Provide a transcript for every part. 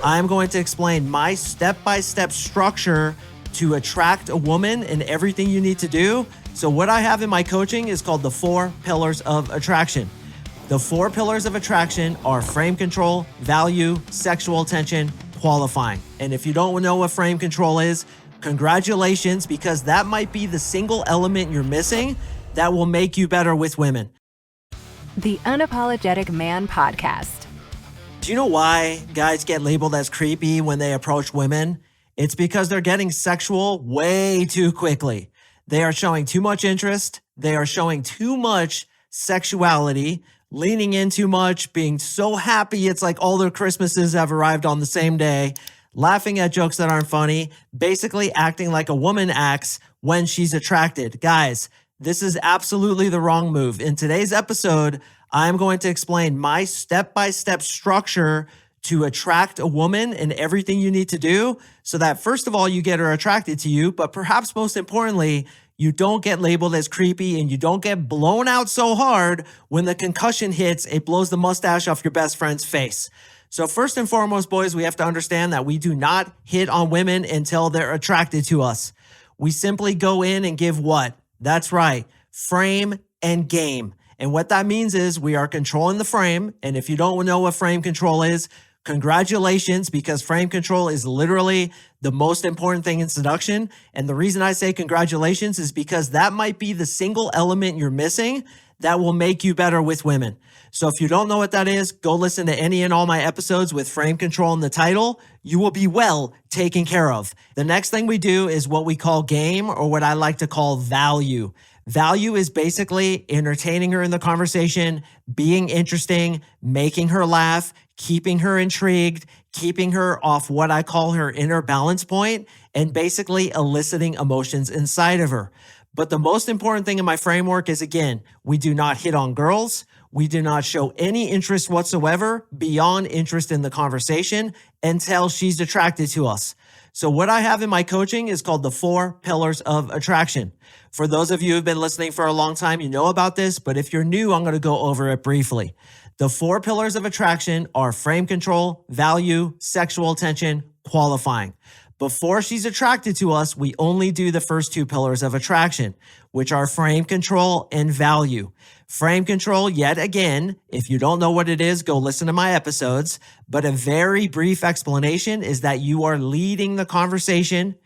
I'm going to explain my step-by-step structure to attract a woman and everything you need to do. So what I have in my coaching is called the 4 pillars of attraction. The 4 pillars of attraction are frame control, value, sexual attention, qualifying. And if you don't know what frame control is, congratulations, because that might be the single element you're missing that will make you better with women. The Unapologetic Man Podcast. Do you know why guys get labeled as creepy when they approach women? It's because they're getting sexual way too quickly. They are showing too much interest. They are showing too much sexuality, leaning in too much, being so happy it's like all their Christmases have arrived on the same day, laughing at jokes that aren't funny, basically acting like a woman acts when she's attracted. Guys, this is absolutely the wrong move. In today's episode, I'm going to explain my step-by-step structure to attract a woman and everything you need to do so that first of all, you get her attracted to you, but perhaps most importantly, you don't get labeled as creepy and you don't get blown out so hard when the concussion hits, it blows the mustache off your best friend's face. So first and foremost, boys, we have to understand that we do not hit on women until they're attracted to us. We simply go in and give what? That's right, frame and game. And what that means is we are controlling the frame. And if you don't know what frame control is, congratulations, because frame control is literally the most important thing in seduction. And the reason I say congratulations is because that might be the single element you're missing that will make you better with women. So if you don't know what that is, go listen to any and all my episodes with frame control in the title. You will be well taken care of. The next thing we do is what we call game, or what I like to call value. Value is basically entertaining her in the conversation, being interesting, making her laugh, keeping her intrigued, keeping her off what I call her inner balance point, and basically eliciting emotions inside of her. But the most important thing in my framework is, again, we do not hit on girls. We do not show any interest whatsoever beyond interest in the conversation until she's attracted to us. So what I have in my coaching is called the 4 pillars of attraction. For those of you who've been listening for a long time, you know about this, but if you're new, I'm going to go over it briefly. The 4 pillars of attraction are frame control, value, sexual attention, qualifying. Before she's attracted to us, we only do the first 2 pillars of attraction, which are frame control and value. Frame control, yet again, if you don't know what it is, go listen to my episodes. But a very brief explanation is that you are leading the conversation,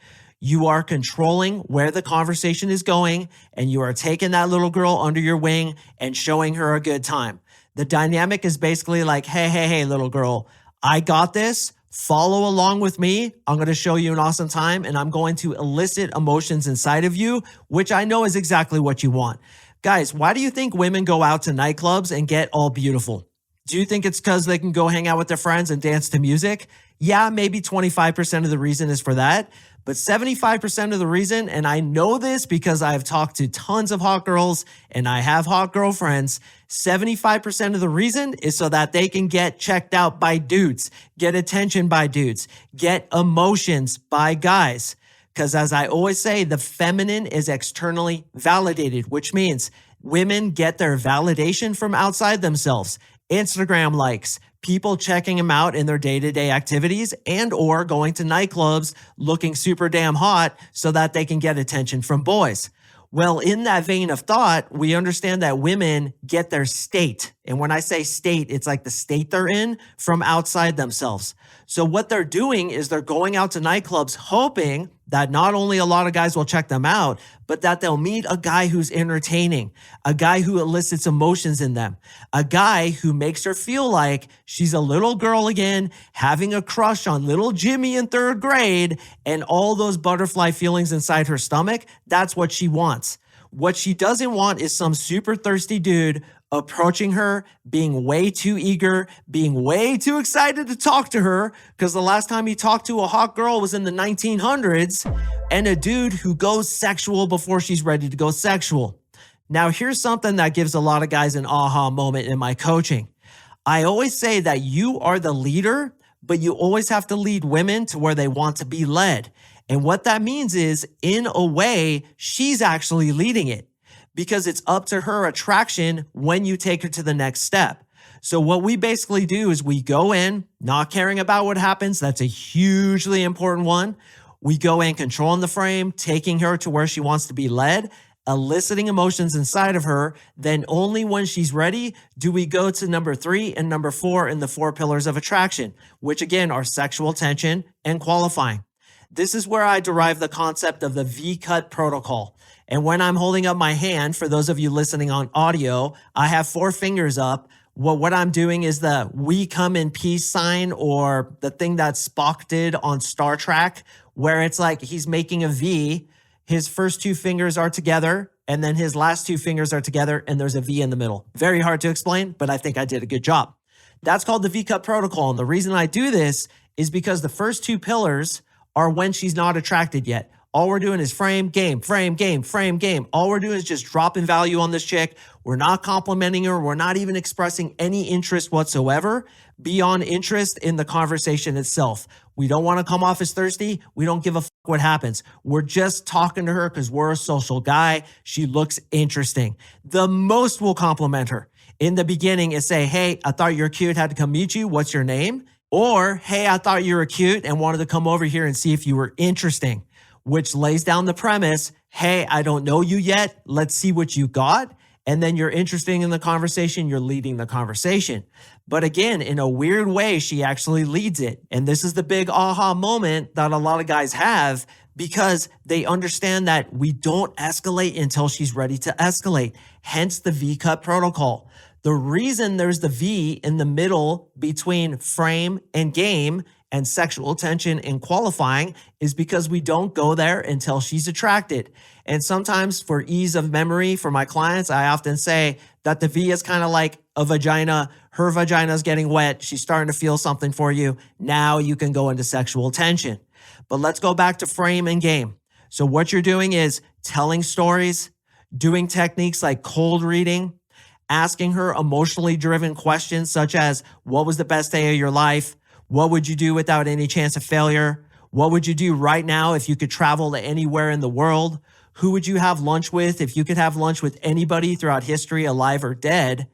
you are controlling where the conversation is going, and you are taking that little girl under your wing and showing her a good time. The dynamic is basically like, hey, little girl, I got this. Follow along with me. I'm going to show you an awesome time, and I'm going to elicit emotions inside of you, which I know is exactly what you want. Guys, why do you think women go out to nightclubs and get all beautiful? Do you think it's because they can go hang out with their friends and dance to music? Yeah, maybe 25% of the reason is for that. But 75% of the reason, and I know this because I've talked to tons of hot girls and I have hot girlfriends, 75% of the reason is so that they can get checked out by dudes, get attention by dudes, get emotions by guys. Because as I always say, the feminine is externally validated, which means women get their validation from outside themselves. Instagram likes, people checking them out in their day-to-day activities, and or going to nightclubs looking super damn hot so that they can get attention from boys. Well, in that vein of thought, we understand that women get their state. And when I say state, it's like the state they're in from outside themselves. So what they're doing is they're going out to nightclubs hoping that not only a lot of guys will check them out, but that they'll meet a guy who's entertaining, a guy who elicits emotions in them, a guy who makes her feel like she's a little girl again, having a crush on little Jimmy in 3rd grade, and all those butterfly feelings inside her stomach. That's what she wants. What she doesn't want is some super thirsty dude approaching her, being way too eager, being way too excited to talk to her, because the last time he talked to a hot girl was in the 1900s, and a dude who goes sexual before she's ready to go sexual. Now, here's something that gives a lot of guys an aha moment in my coaching. I always say that you are the leader, but you always have to lead women to where they want to be led. And what that means is, in a way, she's actually leading it, because it's up to her attraction when you take her to the next step. So what we basically do is we go in, not caring about what happens. That's a hugely important one. We go in controlling the frame, taking her to where she wants to be led, eliciting emotions inside of her. Then only when she's ready do we go to number 3 and number 4 in the 4 pillars of attraction, which again are sexual tension and qualifying. This is where I derive the concept of the V-cut protocol. And when I'm holding up my hand, for those of you listening on audio, I have 4 fingers up. What I'm doing is the "we come in peace" sign, or the thing that Spock did on Star Trek, where it's like he's making a V. His first 2 fingers are together, and then his last 2 fingers are together, and there's a V in the middle. Very hard to explain, but I think I did a good job. That's called the V-cut protocol. And the reason I do this is because the first 2 pillars are when she's not attracted yet. All we're doing is frame, game, frame, game, frame, game. All we're doing is just dropping value on this chick. We're not complimenting her. We're not even expressing any interest whatsoever beyond interest in the conversation itself. We don't want to come off as thirsty. We don't give a fuck what happens. We're just talking to her because we're a social guy. She looks interesting. The most we'll compliment her in the beginning is say, "Hey, I thought you were cute. Had to come meet you. What's your name?" Or, "Hey, I thought you were cute and wanted to come over here and see if you were interesting," which lays down the premise, "Hey, I don't know you yet. Let's see what you got." And then you're interested in the conversation. You're leading the conversation. But again, in a weird way, she actually leads it. And this is the big aha moment that a lot of guys have, because they understand that we don't escalate until she's ready to escalate. Hence the V-cut protocol. The reason there's the V in the middle between frame and game and sexual tension and qualifying is because we don't go there until she's attracted. And sometimes, for ease of memory for my clients, I often say that the V is kind of like a vagina. Her vagina is getting wet. She's starting to feel something for you. Now you can go into sexual tension. But let's go back to frame and game. So what you're doing is telling stories, doing techniques like cold reading, asking her emotionally driven questions such as, what was the best day of your life? What would you do without any chance of failure? What would you do right now if you could travel to anywhere in the world? Who would you have lunch with if you could have lunch with anybody throughout history, alive or dead?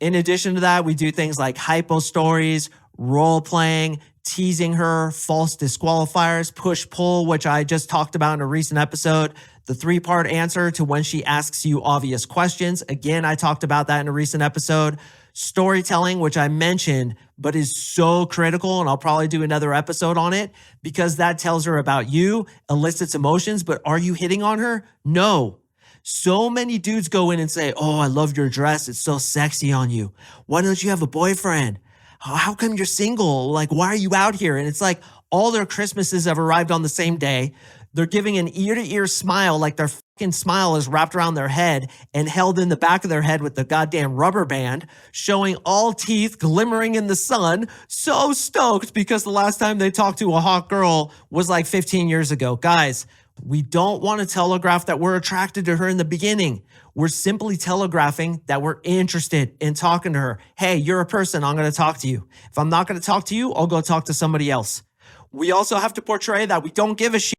In addition to that, we do things like hypo stories, role playing, teasing her, false disqualifiers, push-pull, which I just talked about in a recent episode, the 3-part answer to when she asks you obvious questions. Again, I talked about that in a recent episode. Storytelling, which I mentioned, but is so critical, and I'll probably do another episode on it, because that tells her about you, elicits emotions, but are you hitting on her? No. So many dudes go in and say, "Oh, I love your dress. It's so sexy on you. Why don't you have a boyfriend? How come you're single? Like, why are you out here?" And it's like all their Christmases have arrived on the same day. They're giving an ear-to-ear smile, like their fucking smile is wrapped around their head and held in the back of their head with the goddamn rubber band, showing all teeth glimmering in the sun. So stoked because the last time they talked to a hot girl was like 15 years ago. Guys, we don't want to telegraph that we're attracted to her in the beginning. We're simply telegraphing that we're interested in talking to her. Hey, you're a person. I'm going to talk to you. If I'm not going to talk to you, I'll go talk to somebody else. We also have to portray that we don't give a shit.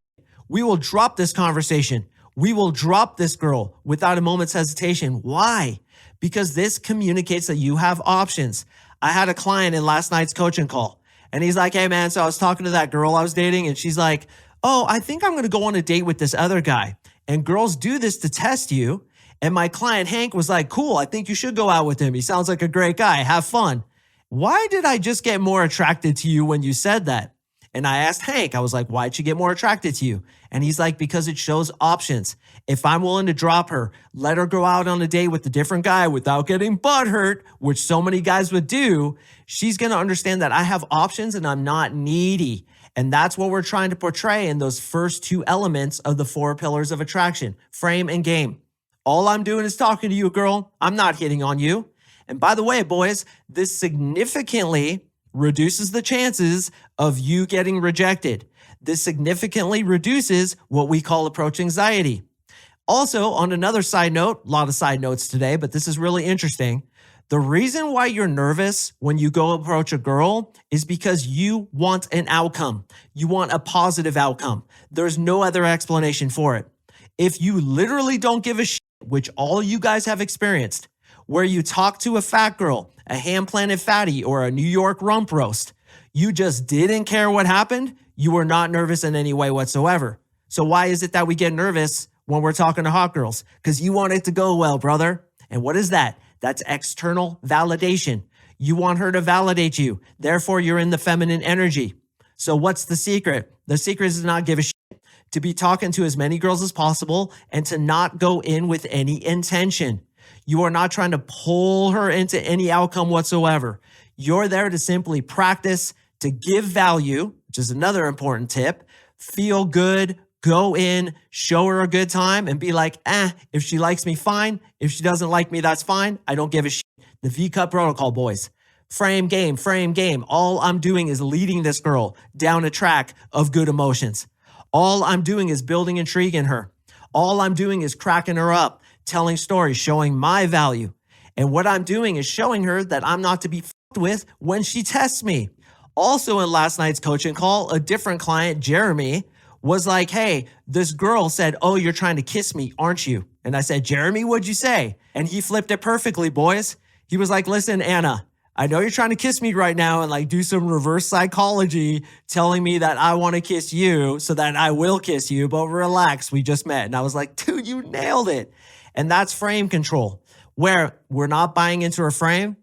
We will drop this conversation. We will drop this girl without a moment's hesitation. Why? Because this communicates that you have options. I had a client in last night's coaching call, and he's like, "Hey man, so I was talking to that girl I was dating, and she's like, oh, I think I'm going to go on a date with this other guy." And girls do this to test you. And my client, Hank, was like, "Cool, I think you should go out with him. He sounds like a great guy. Have fun." Why did I just get more attracted to you when you said that? And I asked Hank, I was like, "Why'd she get more attracted to you?" And he's like, "Because it shows options. If I'm willing to drop her, let her go out on a date with a different guy without getting butthurt, which so many guys would do, she's going to understand that I have options and I'm not needy." And that's what we're trying to portray in those first 2 elements of the 4 pillars of attraction, frame and game. All I'm doing is talking to you, girl. I'm not hitting on you. And by the way, boys, this significantly reduces the chances of you getting rejected. This significantly reduces what we call approach anxiety. Also, on another side note, a lot of side notes today, but this is really interesting. The reason why you're nervous when you go approach a girl is because you want an outcome. You want a positive outcome. There's no other explanation for it. If you literally don't give a shit, which all you guys have experienced, where you talk to a fat girl a ham-planted fatty, or a New York rump roast. You just didn't care what happened. You were not nervous in any way whatsoever. So why is it that we get nervous when we're talking to hot girls? Because you want it to go well, brother. And what is that? That's external validation. You want her to validate you. Therefore, you're in the feminine energy. So what's the secret? The secret is to not give a shit, to be talking to as many girls as possible, and to not go in with any intention. You are not trying to pull her into any outcome whatsoever. You're there to simply practice, to give value, which is another important tip. Feel good, go in, show her a good time, and be like, if she likes me, fine. If she doesn't like me, that's fine. I don't give a shit. The V-Cut protocol, boys. Frame game, frame game. All I'm doing is leading this girl down a track of good emotions. All I'm doing is building intrigue in her. All I'm doing is cracking her up, telling stories, showing my value. And what I'm doing is showing her that I'm not to be fucked with when she tests me. Also in last night's coaching call, a different client, Jeremy, was like, hey, this girl said, oh, you're trying to kiss me, aren't you? And I said, Jeremy, what'd you say? And he flipped it perfectly, boys. He was like, listen, Anna, I know you're trying to kiss me right now and like do some reverse psychology telling me that I want to kiss you so that I will kiss you, but relax, we just met. And I was like, dude, you nailed it. And that's frame control, where we're not buying into her frame.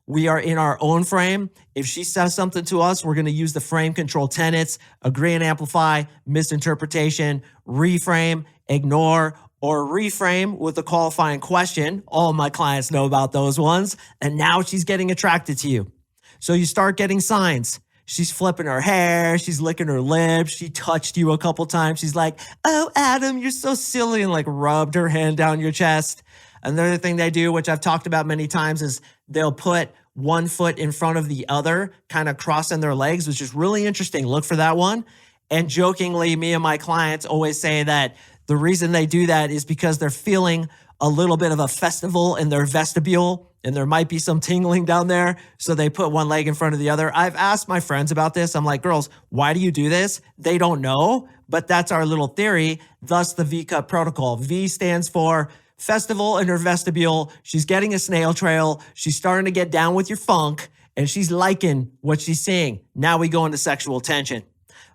We are in our own frame. If she says something to us, we're going to use the frame control tenets: agree and amplify, misinterpretation, reframe, ignore, or reframe with a qualifying question. All my clients know about those ones. And now she's getting attracted to you. So you start getting signs. She's flipping her hair. She's licking her lips. She touched you a couple times. She's like, oh, Adam, you're so silly, and like rubbed her hand down your chest. Another thing they do, which I've talked about many times, is they'll put one foot in front of the other, kind of crossing their legs, which is really interesting. Look for that one. And jokingly, me and my clients always say that the reason they do that is because they're feeling a little bit of a festival in their vestibule, and there might be some tingling down there. So they put one leg in front of the other. I've asked my friends about this. I'm like, girls, why do you do this? They don't know, but that's our little theory. Thus the V-Cut protocol. V stands for festival in her vestibule. She's getting a snail trail. She's starting to get down with your funk, and she's liking what she's seeing. Now we go into sexual tension.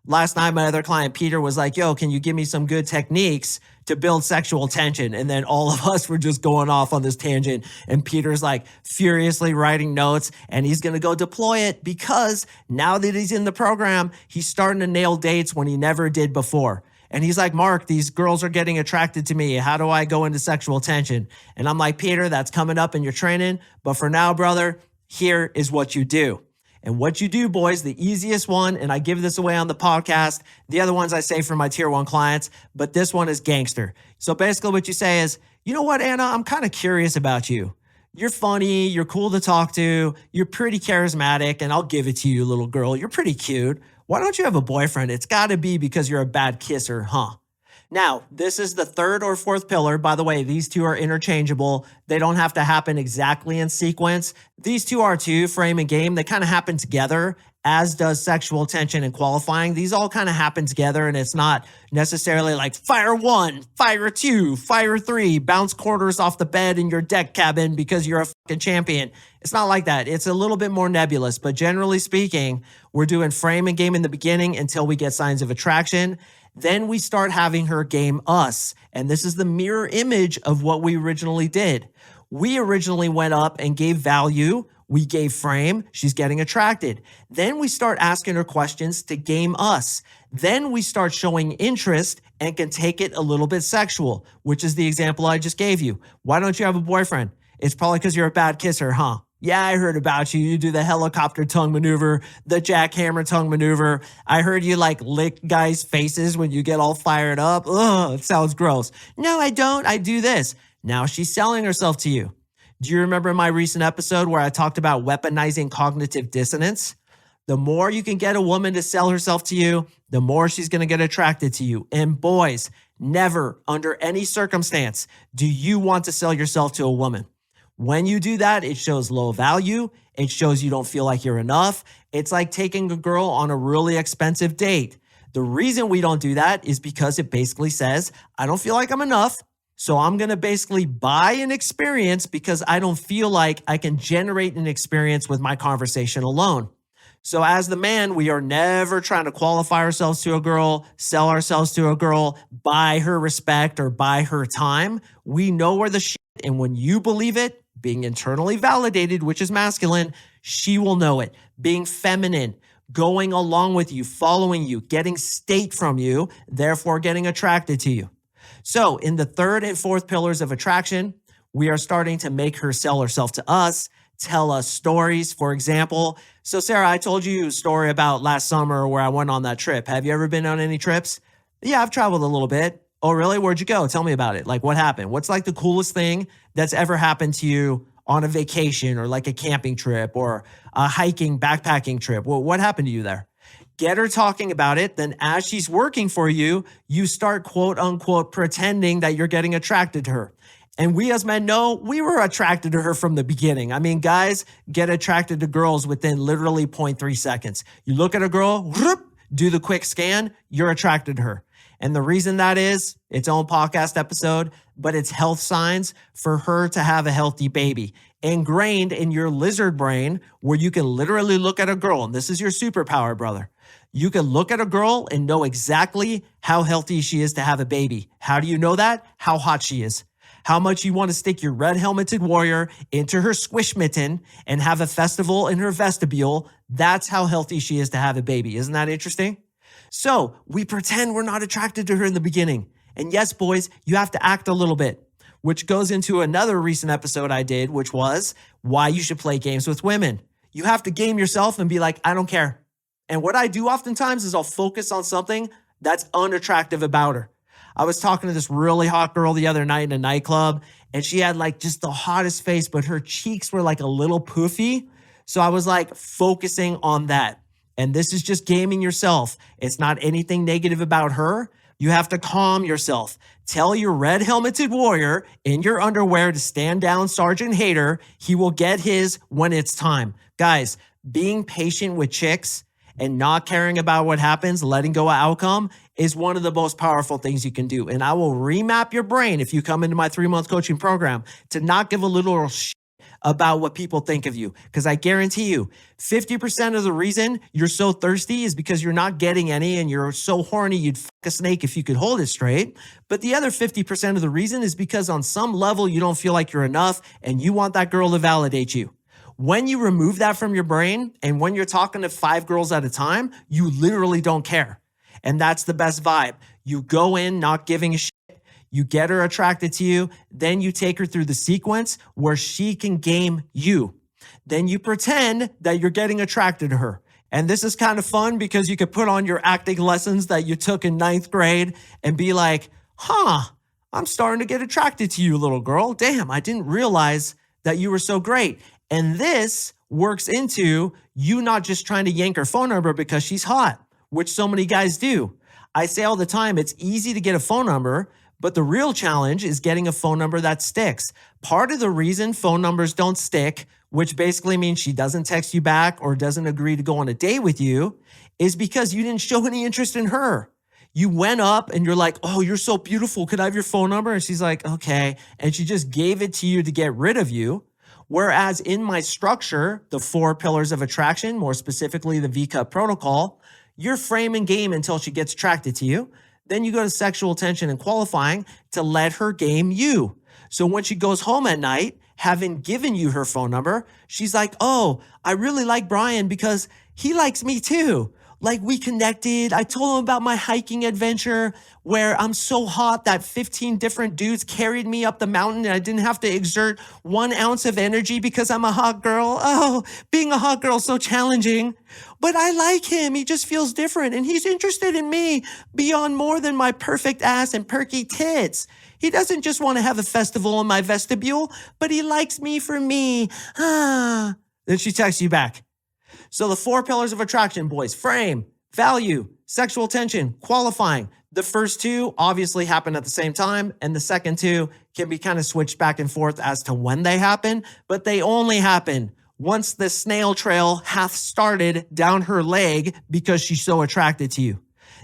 Last night, my other client, Peter, was like, yo, can you give me some good techniques to build sexual tension? And then all of us were just going off on this tangent. And Peter's like furiously writing notes, and he's going to go deploy it because now that he's in the program, he's starting to nail dates when he never did before. And he's like, Mark, these girls are getting attracted to me. How do I go into sexual tension? And I'm like, Peter, that's coming up in your training. But for now, brother, here is what you do. And what you do, boys, the easiest one, and I give this away on the podcast. The other ones I say for my tier 1 clients, but this one is gangster. So basically what you say is, you know what, Anna, I'm kind of curious about you. You're funny, you're cool to talk to, you're pretty charismatic, and I'll give it to you, little girl. You're pretty cute. Why don't you have a boyfriend? It's got to be because you're a bad kisser, huh? Now, this is the third or fourth pillar. By the way, these two are interchangeable. They don't have to happen exactly in sequence. These two are too, frame and game. They kind of happen together, as does sexual tension and qualifying. These all kind of happen together, and it's not necessarily like fire 1, fire 2, fire 3, bounce quarters off the bed in your deck cabin because you're a fucking champion. It's not like that. It's a little bit more nebulous, but generally speaking, we're doing frame and game in the beginning until we get signs of attraction. Then we start having her game us. And this is the mirror image of what we originally did. We originally went up and gave value. We gave frame. She's getting attracted. Then we start asking her questions to game us. Then we start showing interest and can take it a little bit sexual, which is the example I just gave you. Why don't you have a boyfriend? It's probably because you're a bad kisser, huh? Yeah, I heard about you. You do the helicopter tongue maneuver, the jackhammer tongue maneuver. I heard you like lick guys' faces when you get all fired up. Ugh, it sounds gross. No, I don't. I do this. Now she's selling herself to you. Do you remember my recent episode where I talked about weaponizing cognitive dissonance? The more you can get a woman to sell herself to you, the more she's going to get attracted to you. And boys, never, under any circumstance, do you want to sell yourself to a woman. When you do that, it shows low value. It shows you don't feel like you're enough. It's like taking a girl on a really expensive date. The reason we don't do that is because it basically says, I don't feel like I'm enough. So I'm going to basically buy an experience because I don't feel like I can generate an experience with my conversation alone. So as the man, we are never trying to qualify ourselves to a girl, sell ourselves to a girl, buy her respect or buy her time. We know we're the shit. And when you believe it, being internally validated, which is masculine, she will know it. Being feminine, going along with you, following you, getting state from you, therefore getting attracted to you. So in the third and fourth pillars of attraction, we are starting to make her sell herself to us, tell us stories. For example, so Sarah, I told you a story about last summer where I went on that trip. Have you ever been on any trips? Yeah, I've traveled a little bit. Oh, really? Where'd you go? Tell me about it. Like, what happened? What's like the coolest thing that's ever happened to you on a vacation or like a camping trip or a hiking, backpacking trip? Well, what happened to you there? Get her talking about it. Then as she's working for you, you start quote unquote pretending that you're getting attracted to her. And we as men know we were attracted to her from the beginning. I mean, guys get attracted to girls within literally 0.3 seconds. You look at a girl, whoop, do the quick scan, you're attracted to her. And the reason that is its own podcast episode, but it's health signs for her to have a healthy baby ingrained in your lizard brain where you can literally look at a girl. And this is your superpower, brother. You can look at a girl and know exactly how healthy she is to have a baby. How do you know that? How hot she is. How much you want to stick your red helmeted warrior into her squish mitten and have a festival in her vestibule. That's how healthy she is to have a baby. Isn't that interesting? So we pretend we're not attracted to her in the beginning. And yes, boys, you have to act a little bit, which goes into another recent episode I did, which was why you should play games with women. You have to game yourself and be like, I don't care. And what I do oftentimes is I'll focus on something that's unattractive about her. I was talking to this really hot girl the other night in a nightclub, and she had like just the hottest face, but her cheeks were like a little poofy. So I was like focusing on that. And this is just gaming yourself. It's not anything negative about her. You have to calm yourself. Tell your red helmeted warrior in your underwear to stand down, Sergeant Hater. He will get his when it's time. Guys, being patient with chicks and not caring about what happens, letting go of outcome is one of the most powerful things you can do. And I will remap your brain if you come into my 3-month coaching program to not give a little shit about what people think of you. Because I guarantee you, 50% of the reason you're so thirsty is because you're not getting any and you're so horny you'd fuck a snake if you could hold it straight. But the other 50% of the reason is because on some level you don't feel like you're enough and you want that girl to validate you. When you remove that from your brain and when you're talking to 5 girls at a time, you literally don't care. And that's the best vibe. You go in not giving a shit. You get her attracted to you. Then you take her through the sequence where she can game you. Then you pretend that you're getting attracted to her. And this is kind of fun because you could put on your acting lessons that you took in 9th grade and be like, I'm starting to get attracted to you, little girl. Damn, I didn't realize that you were so great. And this works into you not just trying to yank her phone number because she's hot, which so many guys do. I say all the time, it's easy to get a phone number, but the real challenge is getting a phone number that sticks. Part of the reason phone numbers don't stick, which basically means she doesn't text you back or doesn't agree to go on a date with you, is because you didn't show any interest in her. You went up and you're like, oh, you're so beautiful. Could I have your phone number? And she's like, okay. And she just gave it to you to get rid of you. Whereas in my structure, the 4 pillars of attraction, more specifically the V-Cup protocol, you're frame and game until she gets attracted to you. Then you go to sexual tension and qualifying to let her game you. So when she goes home at night, having given you her phone number, she's like, oh, I really like Brian because he likes me too. Like we connected. I told him about my hiking adventure where I'm so hot that 15 different dudes carried me up the mountain and I didn't have to exert 1 ounce of energy because I'm a hot girl. Oh, being a hot girl is so challenging. But I like him. He just feels different and he's interested in me beyond more than my perfect ass and perky tits. He doesn't just want to have a festival in my vestibule, but he likes me for me. Then she texts you back. So the 4 pillars of attraction, boys: frame, value, sexual tension, qualifying. The first 2 obviously happen at the same time, and the second 2 can be kind of switched back and forth as to when they happen, but they only happen once the snail trail hath started down her leg because she's so attracted to you.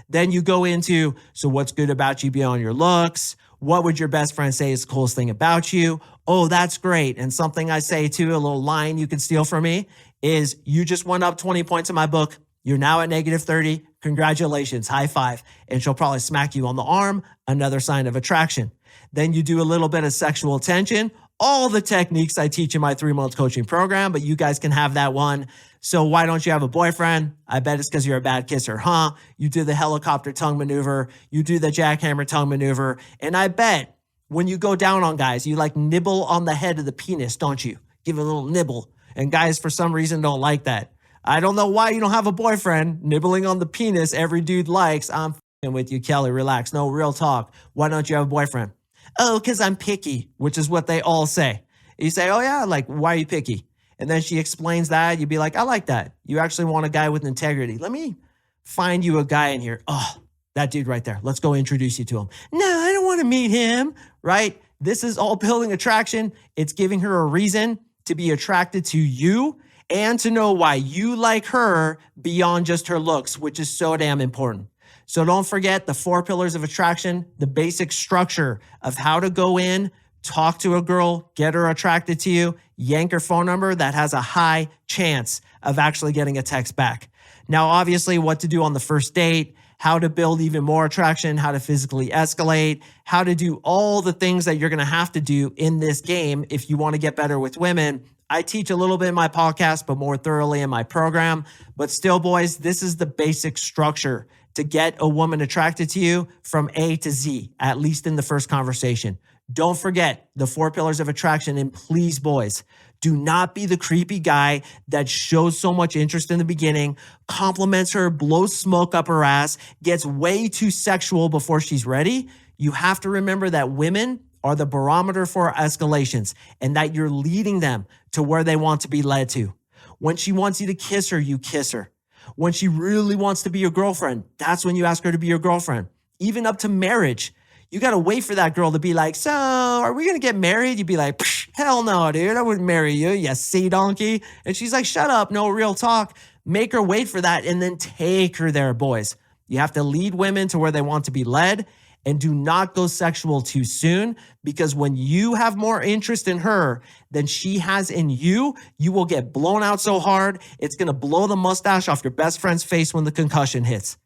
Then you go into, so what's good about you beyond your looks? What would your best friend say is the coolest thing about you? Oh, that's great. And something I say too, a little line you can steal from me is, you just went up 20 points in my book. You're now at -30. Congratulations, high five. And she'll probably smack you on the arm, another sign of attraction. Then you do a little bit of sexual tension, all the techniques I teach in my 3-month coaching program, but you guys can have that one. So why don't you have a boyfriend? I bet it's because you're a bad kisser, huh? You do the helicopter tongue maneuver, you do the jackhammer tongue maneuver, and I bet when you go down on guys, you like nibble on the head of the penis, don't you? Give it a little nibble. And guys, for some reason, don't like that. I don't know why you don't have a boyfriend. Nibbling on the penis, every dude likes. I'm f***ing with you, Kelly. Relax. No, real talk. Why don't you have a boyfriend? Oh, because I'm picky, which is what they all say. You say, oh yeah, like, why are you picky? And then she explains that. You'd be like, I like that. You actually want a guy with integrity. Let me find you a guy in here. Oh, that dude right there. Let's go introduce you to him. No, I don't want to meet him, right? This is all building attraction. It's giving her a reason to be attracted to you and to know why you like her beyond just her looks, which is so damn important. So don't forget the 4 pillars of attraction, the basic structure of how to go in, talk to a girl, get her attracted to you, yank her phone number. That has a high chance of actually getting a text back. Now, obviously, what to do on the first date, how to build even more attraction, how to physically escalate, how to do all the things that you're going to have to do in this game if you want to get better with women. I teach a little bit in my podcast, but more thoroughly in my program. But still, boys, this is the basic structure to get a woman attracted to you from A to Z, at least in the first conversation. Don't forget the 4 pillars of attraction. And please, boys, do not be the creepy guy that shows so much interest in the beginning, compliments her, blows smoke up her ass, gets way too sexual before she's ready. You have to remember that women are the barometer for escalations and that you're leading them to where they want to be led to. When she wants you to kiss her, you kiss her. When she really wants to be your girlfriend, that's when you ask her to be your girlfriend. Even up to marriage, you got to wait for that girl to be like, so are we going to get married? You'd be like, hell no, dude, I wouldn't marry you, you sea donkey. And she's like, shut up, no real talk. Make her wait for that and then take her there, boys. You have to lead women to where they want to be led. And do not go sexual too soon, because when you have more interest in her than she has in you, you will get blown out so hard, it's going to blow the mustache off your best friend's face when the concussion hits.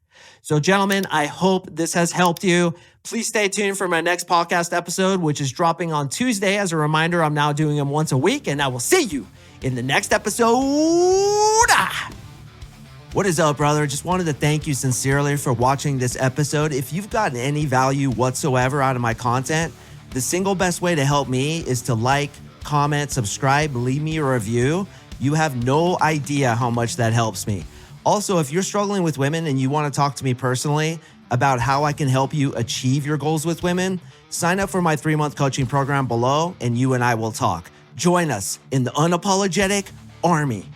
So gentlemen, I hope this has helped you. Please stay tuned for my next podcast episode, which is dropping on Tuesday. As a reminder, I'm now doing them once a week, and I will see you in the next episode. What is up, brother? Just wanted to thank you sincerely for watching this episode. If you've gotten any value whatsoever out of my content, the single best way to help me is to like, comment, subscribe, leave me a review. You have no idea how much that helps me. Also, if you're struggling with women and you want to talk to me personally about how I can help you achieve your goals with women, sign up for my 3-month coaching program below and you and I will talk. Join us in the Unapologetic Army.